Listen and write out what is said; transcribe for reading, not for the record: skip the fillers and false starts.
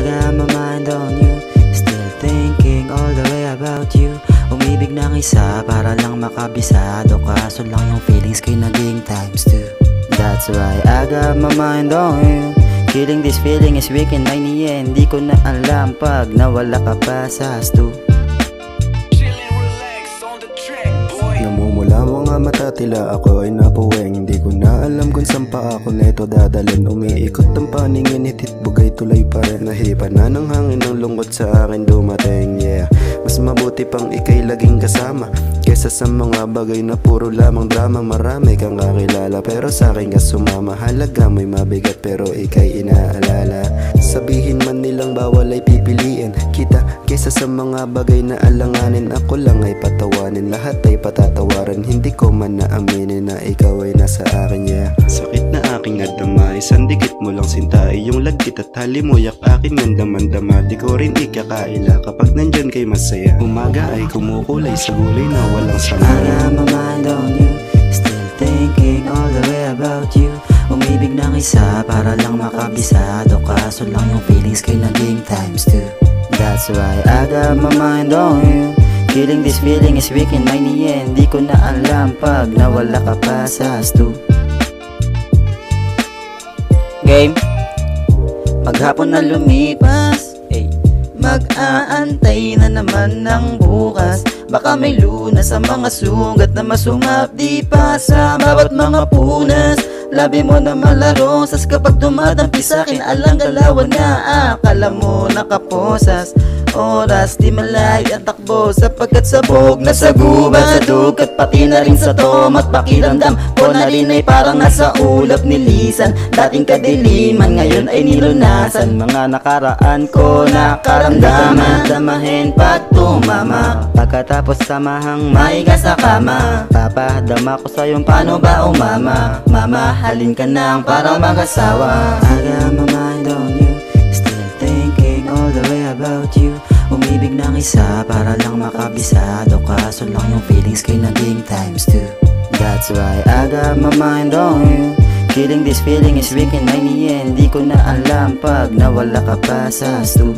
got my mind on you, still thinking all the way about you. Umibig ng isa para lang makabisado, kaso lang yung feelings ko'y naging times 2. That's why I got my mind on you. Killing this feeling is weak in my end. Di ko na alam pag nawala ka pa sa stu. Namumula mga mata, tila ako ay napuweng. Di ko na alam kung saan pa ako neto dadalhin. Umiikot ang paningin, hitit bugay tuloy pa rin. Nahipa na ng hangin ng lungkot sa akin dumating, yeah. Mas mabuti pang ikay laging kasama kesa sa mga bagay na puro lamang drama. Marami kang kakilala pero sa akin ka sumama. Halaga mo'y mabigat pero ikay inaalala. Sabihin man nilang bawal ay pipiliin kita kesa sa mga bagay na alanganin. Ako lang ay patawanin, lahat ay patatawaran. Hindi ko man naaminin na ikaw ay nasa akin, yeah. Sakit na aking nadama, isang dikit mo lang sinta. Iyong lagkit at halimuyak akin ng damandama. Di ko rin ikakaila kapag nandyan kay masaya. Umaga ay kumukulay sa gulay na walang sama. I got my mind on you, still thinking all the way about you. Umibig ng isa para lang makabisado, kaso lang yung feelings ko'y naging times 2. That's why I got my mind on you. Killing this feeling is weak in my end. Di ko na alam pag nawala ka pa sa stu. Game. Maghapon na lumipas, mag-aantay na naman ng bukas. Baka may lunas sa mga sugat na masungap. Di pa sa bawat mga punas. Labi mo na malaro, sas kapag dumadampi sa'kin, alang galawan na akala mo nakaposas. Oras di malay ang takbo, sapagkat sabog na sa gubat, sa dugat pati na rin sa tomat. Pakiramdam ko na rin ay parang nasa ulap nilisan. Dating kadiliman ngayon ay nilunasan. Mga nakaraan ko nakaramdaman, damahin pag tumama. Pagkatapos samahang maiga sa kama, papadama ko sa'yong paano ba umama. Mamahalin ka nang parang mag-asawa. I got my mind on you, still thinking all the way about you. Umibig ng isa para lang makabisado, kaso lang yung feelings ko'y naging times 2. That's why I got my mind on you. Killing this feeling is weak in my end. Di ko na alam pag nawala ka pa sa stu.